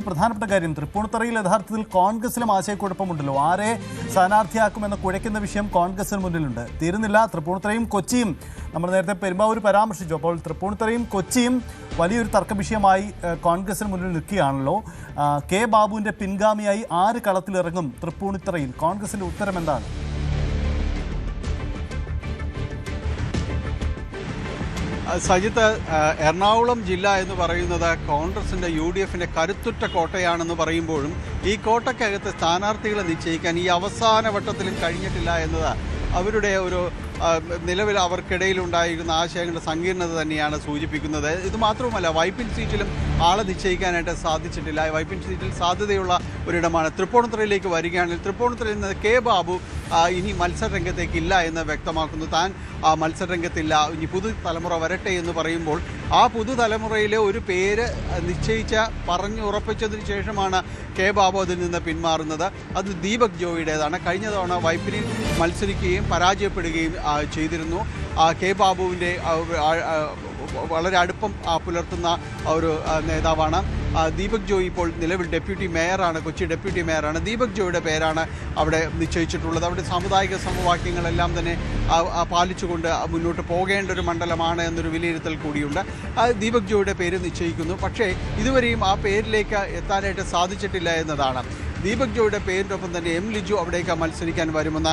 പ്രധാനപ്പെട്ട കാര്യം, തൃപ്പൂണിത്തുറയിൽ യഥാർത്ഥത്തിൽ കോൺഗ്രസിലും ആശയക്കുഴപ്പമുണ്ടല്ലോ. ആരെ സ്ഥാനാർത്ഥിയാക്കുമെന്ന് കുഴയ്ക്കുന്ന വിഷയം കോൺഗ്രസിന് മുന്നിലുണ്ട്. തീരുന്നില്ല, തൃപ്പൂണിത്തുറയും കൊച്ചിയും നമ്മൾ നേരത്തെ പെരുമ്പാവൂർ പരാമർശിച്ചു. അപ്പോൾ തൃപ്പൂണിത്തുറയും കൊച്ചിയും വലിയൊരു തർക്ക വിഷയമായി കോൺഗ്രസിന് മുന്നിൽ നിൽക്കുകയാണല്ലോ. കെ ബാബുവിൻ്റെ പിൻഗാമിയായി ആര് കളത്തിലിറങ്ങും തൃപ്പൂണിത്തുറയിൽ? കോൺഗ്രസിൻ്റെ ഉത്തരം എന്താണ്? സജിത്ത്, എറണാകുളം ജില്ല എന്ന് പറയുന്നത് കോൺഗ്രസിൻ്റെ UDFിൻ്റെ കരുത്തുറ്റ കോട്ടയാണെന്ന് പറയുമ്പോഴും ഈ കോട്ടയ്ക്കകത്ത് സ്ഥാനാർത്ഥികളെ നിശ്ചയിക്കാൻ ഈ അവസാന വട്ടത്തിലും കഴിഞ്ഞിട്ടില്ല എന്നത് അവരുടെ ഒരു നിലവിൽ അവർക്കിടയിലുണ്ടായിരുന്ന ആശയങ്ങളുടെ സങ്കീർണത തന്നെയാണ് സൂചിപ്പിക്കുന്നത്. ഇത് മാത്രവുമല്ല, വൈപ്പിൻ സീറ്റിലും ആളെ നിശ്ചയിക്കാനായിട്ട് സാധിച്ചിട്ടില്ല. വൈപ്പിൻ സീറ്റിൽ സാധ്യതയുള്ള ഒരിടമാണ്. തൃപ്പൂണിത്തുറയിലേക്ക് വരികയാണെങ്കിൽ തൃപ്പൂണിത്തുറയിൽ നിന്ന് കെ ബാബു ഇനി മത്സരരംഗത്തേക്കില്ല എന്ന് വ്യക്തമാക്കുന്നു. താൻ മത്സരരംഗത്തില്ല, ഇനി പുതുതലമുറ വരട്ടെ എന്ന് പറയുമ്പോൾ ആ പുതുതലമുറയിലെ ഒരു പേര് ഉറപ്പിച്ചതിന് ശേഷമാണ് കെ ബാബു അതിൽ നിന്ന് പിന്മാറുന്നത്. അത് ദീപക് ജോയിയുടേതാണ്. കഴിഞ്ഞ തവണ വൈപ്പിനിൽ മത്സരിക്കുകയും പരാജയപ്പെടുകയും ചെയ്തിരുന്നു. കെ ബാബുവിൻ്റെ വളരെ അടുപ്പം പുലർത്തുന്ന ഒരു നേതാവാണ് ദീപക് ജോയി. ഇപ്പോൾ നിലവിൽ ഡെപ്യൂട്ടി മേയറാണ്, കൊച്ചി ഡെപ്യൂട്ടി മേയറാണ്. ദീപക് ജോയിയുടെ പേരാണ് അവിടെ നിശ്ചയിച്ചിട്ടുള്ളത്. അവിടെ സാമുദായിക സമവാക്യങ്ങളെല്ലാം തന്നെ പാലിച്ചുകൊണ്ട് മുന്നോട്ട് പോകേണ്ട ഒരു മണ്ഡലമാണ് എന്നൊരു വിലയിരുത്തൽ കൂടിയുണ്ട്. ദീപക് ജോയിയുടെ പേര് നിശ്ചയിക്കുന്നു. പക്ഷേ ഇതുവരെയും ആ പേരിലേക്ക് എത്താനായിട്ട് സാധിച്ചിട്ടില്ല എന്നതാണ്. ദീപക് ജോയിയുടെ പേരിനൊപ്പം തന്നെ എം ലിജു അവിടേക്ക് മത്സരിക്കാൻ വരുമെന്ന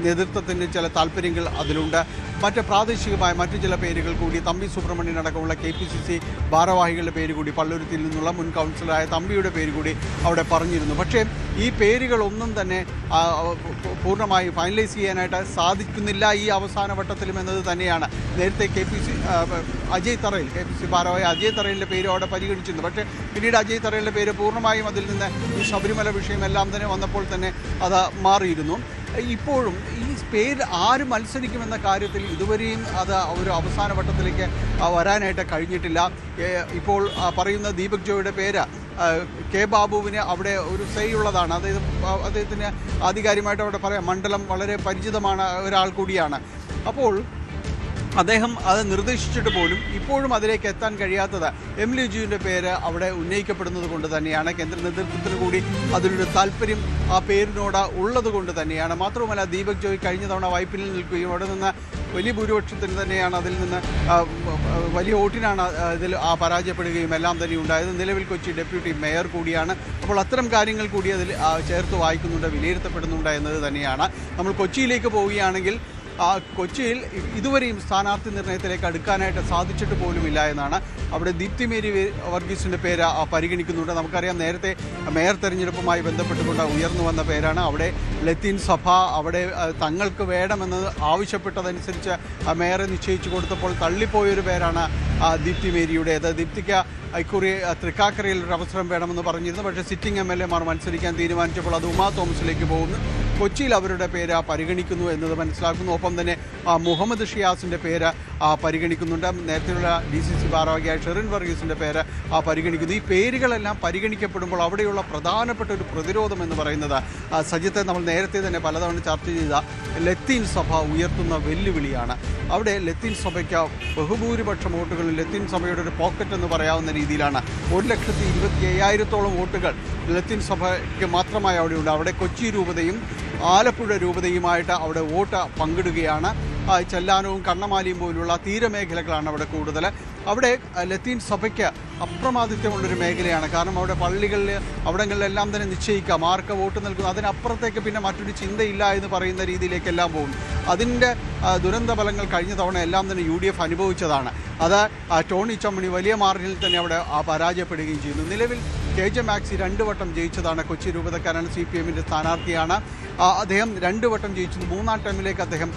നേതൃത്വത്തിൻ്റെ ചില താല്പര്യങ്ങൾ അതിലുണ്ട്. മറ്റ് പ്രാദേശികമായ മറ്റു ചില പേരുകൾ കൂടി, തമ്പി സുബ്രഹ്മണ്യൻ അടക്കമുള്ള KPCC ഭാരവാഹികളുടെ പേര് കൂടി, പള്ളുരുത്തിയിൽ നിന്നുള്ള മുൻ കൗൺസിലറായ തമ്പിയുടെ പേര് കൂടി അവിടെ പറഞ്ഞിരുന്നു. പക്ഷേ ഈ പേരുകളൊന്നും തന്നെ പൂർണ്ണമായി ഫൈനലൈസ് ചെയ്യാനായിട്ട് സാധിക്കുന്നില്ല ഈ അവസാന വട്ടത്തിലും എന്നത് തന്നെയാണ്. നേരത്തെ അജയ് തറയിൽ KPCC ഭാരവാഹി അജയ് തറയിലെ പേര് അവിടെ പരിഗണിച്ചിരുന്നു. പക്ഷേ പിന്നീട് അജയ് തറയിലെ പേര് പൂർണ്ണമായും അതിൽ നിന്ന് ഈ ശബരിമല വിഷയമെല്ലാം തന്നെ വന്നപ്പോൾ തന്നെ അത് മാറിയിരുന്നു. ഇപ്പോഴും ഈ പേര് ആര് മത്സരിക്കുമെന്ന കാര്യത്തിൽ ഇതുവരെയും അത് ഒരു അവസാന വട്ടത്തിലേക്ക് വരാനായിട്ട് കഴിഞ്ഞിട്ടില്ല. ഇപ്പോൾ പറയുന്ന ദീപക് ജോയിയുടെ പേര് കെ ബാബുവിന് അവിടെ ഒരു സേ ഉള്ളതാണ്. അദ്ദേഹത്തിന് ആധികാരികമായിട്ട് അവിടെ പറയാം. മണ്ഡലം വളരെ പരിചിതമാണ് ഒരാൾ കൂടിയാണ്. അപ്പോൾ അദ്ദേഹം അത് നിർദ്ദേശിച്ചിട്ട് പോലും ഇപ്പോഴും അതിലേക്ക് എത്താൻ കഴിയാത്തത് എം ലിജുവിൻ്റെ പേര് അവിടെ ഉന്നയിക്കപ്പെടുന്നത് കൊണ്ട് തന്നെയാണ്. കേന്ദ്ര നേതൃത്വത്തിന് കൂടി അതിലൊരു താല്പര്യം ആ പേരിനോട് ഉള്ളത് കൊണ്ട് തന്നെയാണ്. മാത്രവുമല്ല, ദീപക് ജോയി കഴിഞ്ഞ തവണ വൈപ്പിനിൽ നിൽക്കുകയും അവിടെ നിന്ന് വലിയ ഭൂരിപക്ഷത്തിന് തന്നെയാണ്, അതിൽ നിന്ന് വലിയ വോട്ടിനാണ് ഇതിൽ പരാജയപ്പെടുകയും എല്ലാം തന്നെ ഉണ്ടായത്. നിലവിൽ കൊച്ചി ഡെപ്യൂട്ടി മേയർ കൂടിയാണ്. അപ്പോൾ അത്തരം കാര്യങ്ങൾ കൂടി അതിൽ ചേർത്ത് വായിക്കുന്നുണ്ട്, വിലയിരുത്തപ്പെടുന്നുണ്ട് എന്നത് തന്നെയാണ്. നമ്മൾ കൊച്ചിയിലേക്ക് പോവുകയാണെങ്കിൽ കൊച്ചിയിൽ ഇതുവരെയും സ്ഥാനാർത്ഥി നിർണയത്തിലേക്ക് അടുക്കാനായിട്ട് സാധിച്ചിട്ട് പോലുമില്ല എന്നാണ്. അവിടെ ദീപ്തി മേരി വർഗീസിൻ്റെ പേര് പരിഗണിക്കുന്നുണ്ട്. നമുക്കറിയാം, നേരത്തെ മേയർ തെരഞ്ഞെടുപ്പുമായി ബന്ധപ്പെട്ടുകൊണ്ട് ഉയർന്നു വന്ന പേരാണ്. അവിടെ ലത്തീൻ സഭ അവിടെ തങ്ങൾക്ക് വേണമെന്ന് ആവശ്യപ്പെട്ടതനുസരിച്ച് മേയറെ നിശ്ചയിച്ചു കൊടുത്തപ്പോൾ തള്ളിപ്പോയൊരു പേരാണ് ദീപ്തി മേരിയുടേത്. ദീപ്തിക്ക് ഇക്കുറി തൃക്കാക്കരയിൽ ഒരു അവസരം വേണമെന്ന് പറഞ്ഞിരുന്നു. പക്ഷേ സിറ്റിംഗ് MLA മാർ മത്സരിക്കാൻ തീരുമാനിച്ചപ്പോൾ അത് ഉമാ തോമസിലേക്ക് പോകുന്നു. കൊച്ചിയിൽ അവരുടെ പേര് പരിഗണിക്കുന്നു എന്നത് മനസ്സിലാക്കുന്നു. ഒപ്പം തന്നെ മുഹമ്മദ് ഷിയാസിൻ്റെ പേര് പരിഗണിക്കുന്നുണ്ട്. നേരത്തെയുള്ള DCC ഭാരവാഹിയായ ഷെറിൻ വർഗീസിൻ്റെ പേര് പരിഗണിക്കുന്നു. ഈ പേരുകളെല്ലാം പരിഗണിക്കപ്പെടുമ്പോൾ അവിടെയുള്ള പ്രധാനപ്പെട്ട ഒരു പ്രതിരോധം എന്ന് പറയുന്നത്, സജിത്തെ നമ്മൾ നേരത്തെ തന്നെ പലതവണ ചർച്ച ചെയ്ത ലത്തീൻ സഭ ഉയർത്തുന്ന വെല്ലുവിളിയാണ്. അവിടെ ലത്തീൻ സഭയ്ക്ക് ബഹുഭൂരിപക്ഷം വോട്ടുകൾ ലത്തീൻ സഭയുടെ ഒരു പോക്കറ്റ് എന്ന് പറയാവുന്ന രീതിയിലാണ്. 1,25,000 വോട്ടുകൾ ലത്തീൻ സഭയ്ക്ക് മാത്രമായി അവിടെയുണ്ട്. അവിടെ കൊച്ചി രൂപതയും ആലപ്പുഴ രൂപതയുമായിട്ട് അവിടെ വോട്ട് പങ്കിടുകയാണ്. ചെല്ലാനവും കണ്ണമാലിയും പോലുള്ള തീരമേഖലകളാണ് അവിടെ കൂടുതൽ. അവിടെ ലത്തീൻ സഭയ്ക്ക് അപ്രമാദിത്വമുള്ളൊരു മേഖലയാണ്. കാരണം അവിടെ പള്ളികളിൽ അവിടങ്ങളിലെല്ലാം തന്നെ നിശ്ചയിക്കാം ആർക്ക് വോട്ട് നൽകുന്നു. അതിനപ്പുറത്തേക്ക് പിന്നെ മറ്റൊരു ചിന്തയില്ല എന്ന് പറയുന്ന രീതിയിലേക്കെല്ലാം പോകും. അതിൻ്റെ ദുരന്ത ഫലങ്ങൾ കഴിഞ്ഞ തവണ എല്ലാം തന്നെ UDF അനുഭവിച്ചതാണ്. അത് ടോണി ചമ്മണി വലിയ മാർജിനിൽ തന്നെ അവിടെ പരാജയപ്പെടുകയും ചെയ്യുന്നു. നിലവിൽ KJ മാക്സി 2 വട്ടം ജയിച്ചതാണ്. കൊച്ചി രൂപതക്കാരാണ്, CPMൻ്റെ സ്ഥാനാർത്ഥിയാണ്. അദ്ദേഹം 2 വട്ടം ജയിച്ചത് 3-ാം ടൈമിലേക്ക് അദ്ദേഹം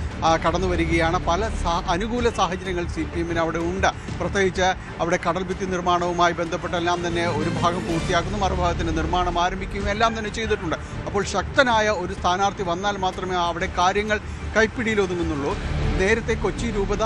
കടന്നു വരികയാണ്. പല അനുകൂല സാഹചര്യങ്ങൾ CPMന് അവിടെ ഉണ്ട്. പ്രത്യേകിച്ച് അവിടെ കടൽഭിത്തി നിർമ്മാണവുമായി ബന്ധപ്പെട്ടെല്ലാം തന്നെ ഒരു ഭാഗം പൂർത്തിയാക്കുന്നു, മറുഭാഗത്തിൻ്റെ നിർമ്മാണം ആരംഭിക്കുകയും എല്ലാം തന്നെ ചെയ്തിട്ടുണ്ട്. അപ്പോൾ ശക്തനായ ഒരു സ്ഥാനാർത്ഥി വന്നാൽ മാത്രമേ അവിടെ കാര്യങ്ങൾ കൈപ്പിടിയിൽ ഒതുങ്ങുന്നുള്ളൂ. നേരത്തെ കൊച്ചി രൂപത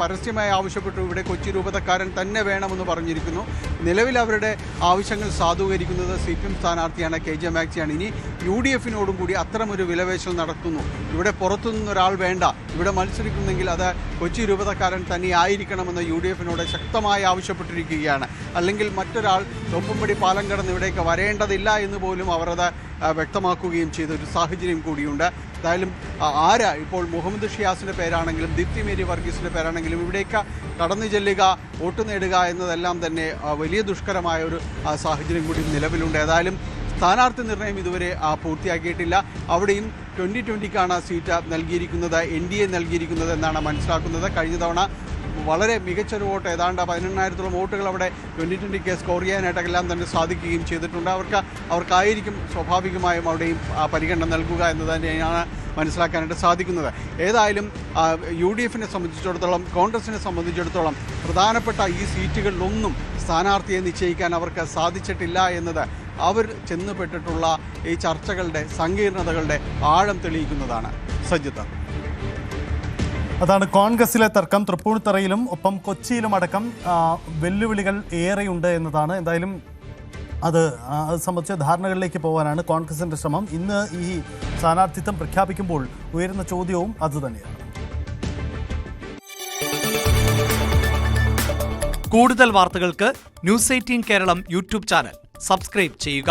പരസ്യമായി ആവശ്യപ്പെട്ടു, ഇവിടെ കൊച്ചി രൂപതക്കാരൻ തന്നെ വേണമെന്ന് പറഞ്ഞിരിക്കുന്നു. നിലവിൽ അവരുടെ ആവശ്യങ്ങൾ സാധൂകരിക്കുന്നത് CPM സ്ഥാനാർത്ഥിയാണ് KJ മാക്സിയാണ്. ഇനി UDF-നോടും കൂടി അത്തരമൊരു വിലപേശൽ നടത്തുന്നു. ഇവിടെ പുറത്തുനിന്നൊരാൾ വേണ്ട, ഇവിടെ മത്സരിക്കുന്നെങ്കിൽ അത് കൊച്ചി രൂപതക്കാരൻ തന്നെ ആയിരിക്കണമെന്ന് UDF-നോട് ശക്തമായി ആവശ്യപ്പെട്ടിരിക്കുകയാണ്. അല്ലെങ്കിൽ മറ്റൊരാൾ തോപ്പുംപടി പാലം കടന്ന് ഇവിടേക്ക് വരേണ്ടതില്ല എന്ന് പോലും അവർ അത് വ്യക്തമാക്കുകയും ചെയ്ത ഒരു സാഹചര്യം കൂടിയുണ്ട്. എന്തായാലും ഇപ്പോൾ മുഹമ്മദ് ഷിയാസിൻ്റെ പേരാണെങ്കിലും ദീപ്തി മേരി വർഗീസിൻ്റെ പേരാണെങ്കിലും ഇവിടേക്ക് കടന്നു ചെല്ലുക, വോട്ട് നേടുക എന്നതെല്ലാം തന്നെ വലിയ ദുഷ്കരമായ ഒരു സാഹചര്യം കൂടി നിലവിലുണ്ട്. ഏതായാലും സ്ഥാനാർത്ഥി നിർണയം ഇതുവരെ പൂർത്തിയാക്കിയിട്ടില്ല. അവിടെയും 2020-ക്കാണ് സീറ്റ് നൽകിയിരിക്കുന്നത്, NDA നൽകിയിരിക്കുന്നത് എന്നാണ് മനസ്സിലാക്കുന്നത്. കഴിഞ്ഞ തവണ വളരെ മികച്ചൊരു വോട്ട്, ഏതാണ്ട് 18,000-ഓളം വോട്ടുകൾ അവിടെ 2020-ക്ക് സ്കോർ ചെയ്യാനായിട്ടെല്ലാം തന്നെ സാധിക്കുകയും ചെയ്തിട്ടുണ്ട്. അവർക്കായിരിക്കും സ്വാഭാവികമായും അവിടെയും പരിഗണന നൽകുക എന്ന് തന്നെയാണ് മനസ്സിലാക്കാനായിട്ട് സാധിക്കുന്നത്. ഏതായാലും UDF-നെ സംബന്ധിച്ചിടത്തോളം, കോൺഗ്രസിനെ സംബന്ധിച്ചിടത്തോളം പ്രധാനപ്പെട്ട ഈ സീറ്റുകളിലൊന്നും സ്ഥാനാർത്ഥിയെ നിശ്ചയിക്കാൻ അവർക്ക് സാധിച്ചിട്ടില്ല എന്നത് അവർ ചെന്നുപെട്ടിട്ടുള്ള ഈ ചർച്ചകളുടെ സങ്കീർണതകളുടെ ആഴം തെളിയിക്കുന്നതാണ്. സജിത്ത്, അതാണ് കോൺഗ്രസിലെ തർക്കം. തൃപ്പൂണിത്തറയിലും ഒപ്പം കൊച്ചിയിലും അടക്കം വെല്ലുവിളികൾ ഏറെയുണ്ട് എന്നതാണ്. എന്തായാലും അത് സംബന്ധിച്ച ധാരണകളിലേക്ക് പോകാനാണ് കോൺഗ്രസിൻ്റെ ശ്രമം. ഇന്ന് ഈ സ്ഥാനാർത്ഥിത്വം പ്രഖ്യാപിക്കുമ്പോൾ ഉയരുന്ന ചോദ്യവും അതുതന്നെയാണ്. കൂടുതൽ വാർത്തകൾക്ക് News 18 Keralam YouTube channel subscribe ചെയ്യുക.